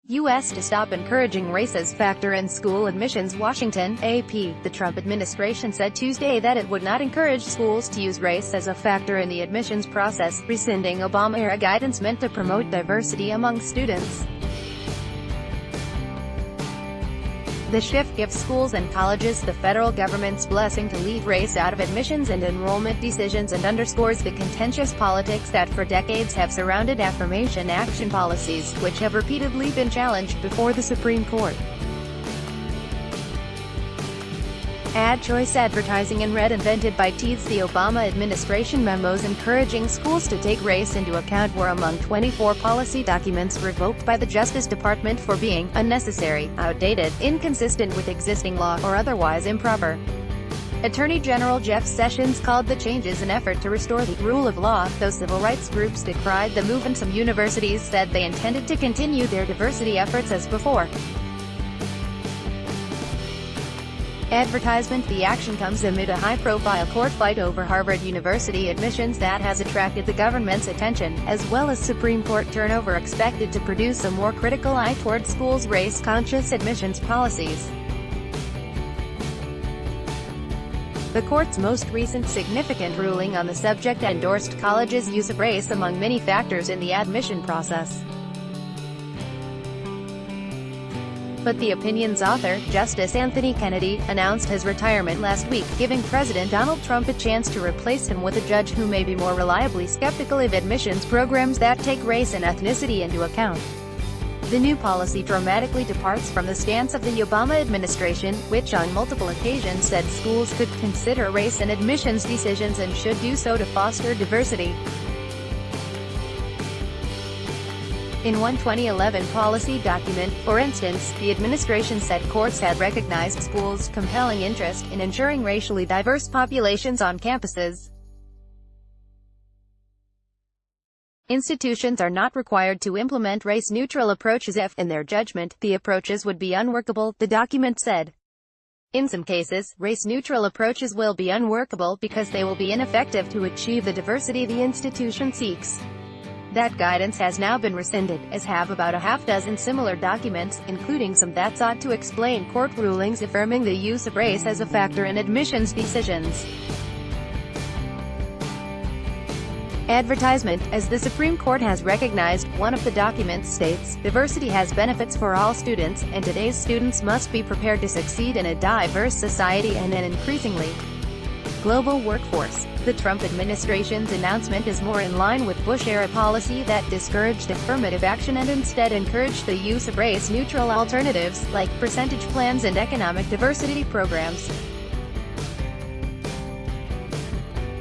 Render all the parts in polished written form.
U.S. to stop encouraging race as factor in school admissions. Washington, AP. The Trump administration said Tuesday that it would not encourage schools to use race as a factor in the admissions process, rescinding Obama-era guidance meant to promote diversity among students. The shift gives schools and colleges the federal government's blessing to leave race out of admissions and enrollment decisions and underscores the contentious politics that for decades have surrounded affirmation action policies, which have repeatedly been challenged before the Supreme Court. Ad choice advertising in red invented by Teeds. The Obama administration memos encouraging schools to take race into account were among 24 policy documents revoked by the Justice Department for being unnecessary, outdated, inconsistent with existing law, or otherwise improper. Attorney General Jeff Sessions called the changes an effort to restore the rule of law, though civil rights groups decried the move and some universities said they intended to continue their diversity efforts as before. Advertisement. The action comes amid a high-profile court fight over Harvard University admissions that has attracted the government's attention, as well as Supreme Court turnover expected to produce a more critical eye toward schools' race-conscious admissions policies. The court's most recent significant ruling on the subject endorsed colleges' use of race among many factors in the admission process. But the opinion's author, Justice Anthony Kennedy, announced his retirement last week, giving President Donald Trump a chance to replace him with a judge who may be more reliably skeptical of admissions programs that take race and ethnicity into account. The new policy dramatically departs from the stance of the Obama administration, which on multiple occasions said schools could consider race in admissions decisions and should do so to foster diversity. In one 2011 policy document, for instance, the administration said courts had recognized schools' compelling interest in ensuring racially diverse populations on campuses. Institutions are not required to implement race-neutral approaches if, in their judgment, the approaches would be unworkable, the document said. In some cases, race-neutral approaches will be unworkable because they will be ineffective to achieve the diversity the institution seeks. That guidance has now been rescinded, as have about a half-dozen similar documents, including some that sought to explain court rulings affirming the use of race as a factor in admissions decisions. Advertisement. As the Supreme Court has recognized, one of the documents states, diversity has benefits for all students, and today's students must be prepared to succeed in a diverse society and an increasingly global workforce. The Trump administration's announcement is more in line with Bush-era policy that discouraged affirmative action and instead encouraged the use of race-neutral alternatives, like percentage plans and economic diversity programs.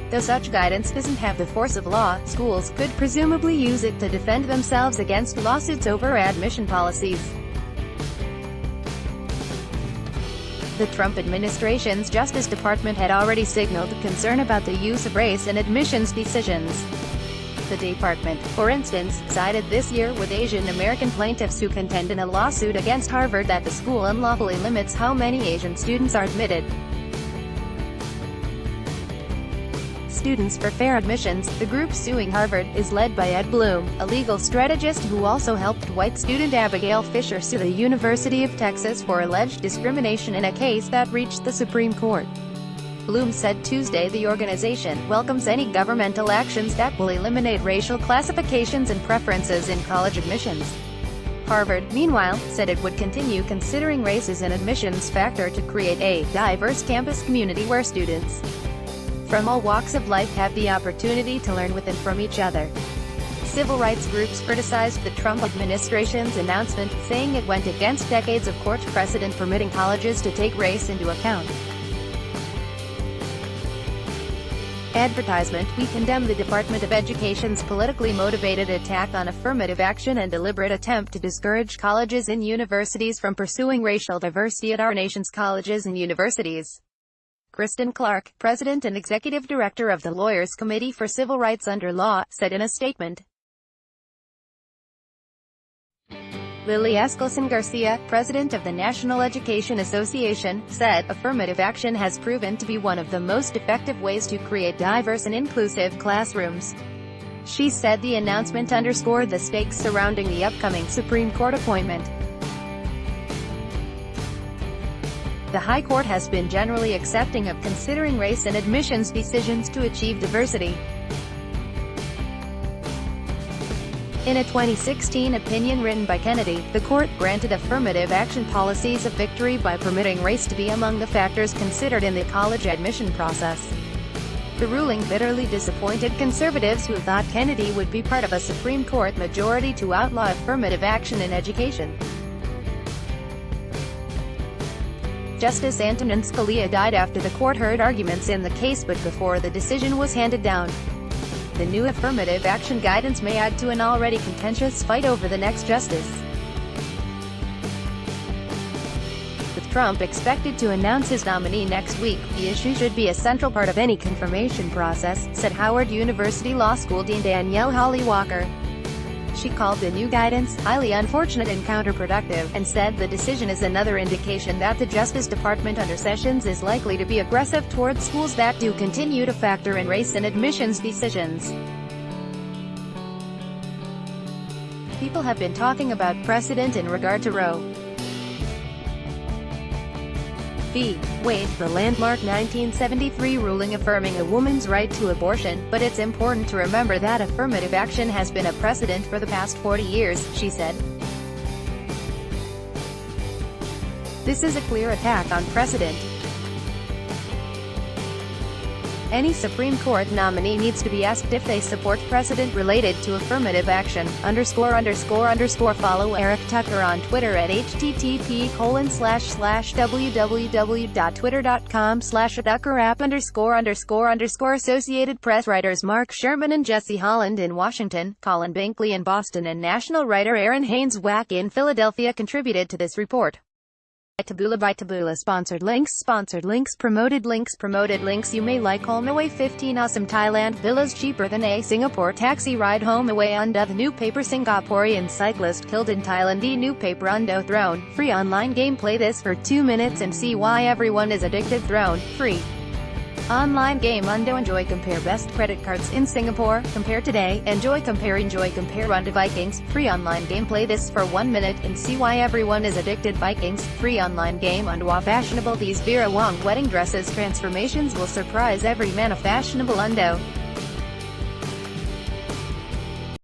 Though such guidance doesn't have the force of law, schools could presumably use it to defend themselves against lawsuits over admission policies. The Trump administration's Justice Department had already signaled concern about the use of race in admissions decisions. The department, for instance, sided this year with Asian American plaintiffs who contend in a lawsuit against Harvard that the school unlawfully limits how many Asian students are admitted. Students for Fair Admissions, the group suing Harvard, is led by Ed Blum, a legal strategist who also helped white student Abigail Fisher sue the University of Texas for alleged discrimination in a case that reached the Supreme Court. Blum said Tuesday the organization welcomes any governmental actions that will eliminate racial classifications and preferences in college admissions. Harvard, meanwhile, said it would continue considering race as an admissions factor to create a diverse campus community where students from all walks of life have the opportunity to learn with and from each other. Civil rights groups criticized the Trump administration's announcement, saying it went against decades of court precedent permitting colleges to take race into account. Advertisement. We condemn the Department of Education's politically motivated attack on affirmative action and deliberate attempt to discourage colleges and universities from pursuing racial diversity at our nation's colleges and universities. Kristen Clark, President and Executive Director of the Lawyers Committee for Civil Rights Under Law, said in a statement. Lily Eskelsen Garcia, President of the National Education Association, said, affirmative action has proven to be one of the most effective ways to create diverse and inclusive classrooms. She said the announcement underscored the stakes surrounding the upcoming Supreme Court appointment. The High Court has been generally accepting of considering race in admissions decisions to achieve diversity. In a 2016 opinion written by Kennedy, the court granted affirmative action policies a victory by permitting race to be among the factors considered in the college admission process. The ruling bitterly disappointed conservatives who thought Kennedy would be part of a Supreme Court majority to outlaw affirmative action in education. Justice Antonin Scalia died after the court heard arguments in the case but before the decision was handed down. The new affirmative action guidance may add to an already contentious fight over the next justice. With Trump expected to announce his nominee next week, the issue should be a central part of any confirmation process, said Howard University Law School Dean Danielle Hawley Walker. She called the new guidance highly unfortunate and counterproductive, and said the decision is another indication that the Justice Department under Sessions is likely to be aggressive towards schools that do continue to factor in race in admissions decisions. People have been talking about precedent in regard to Roe v. Wade, the landmark 1973 ruling affirming a woman's right to abortion, but it's important to remember that affirmative action has been a precedent for the past 40 years, she said. This is a clear attack on precedent. Any Supreme Court nominee needs to be asked if they support precedent related to affirmative action, ____. Follow Eric Tucker on Twitter at http://www.twitter.com/tuckerapp___. Associated Press writers Mark Sherman and Jesse Holland in Washington, Colin Binkley in Boston and national writer Aaron Haynes-Wack in Philadelphia contributed to this report. Taboola by Taboola. Sponsored links. Promoted links. You may like home away 15 awesome Thailand villas cheaper than a Singapore taxi ride. Home away under the new paper. Singaporean cyclist killed in Thailand. The new paper Undo Throne. Free online game. Play this for 2 minutes and see why everyone is addicted. Throne. Free online game. Undo. Enjoy. Compare best credit cards in Singapore. Compare today. Enjoy. Compare Undo Vikings. Free online game. Play this for 1 minute and see why everyone is addicted. Vikings. Free online game. Undo. Fashionable. These Vera Wang wedding dresses transformations will surprise every man. A fashionable Undo.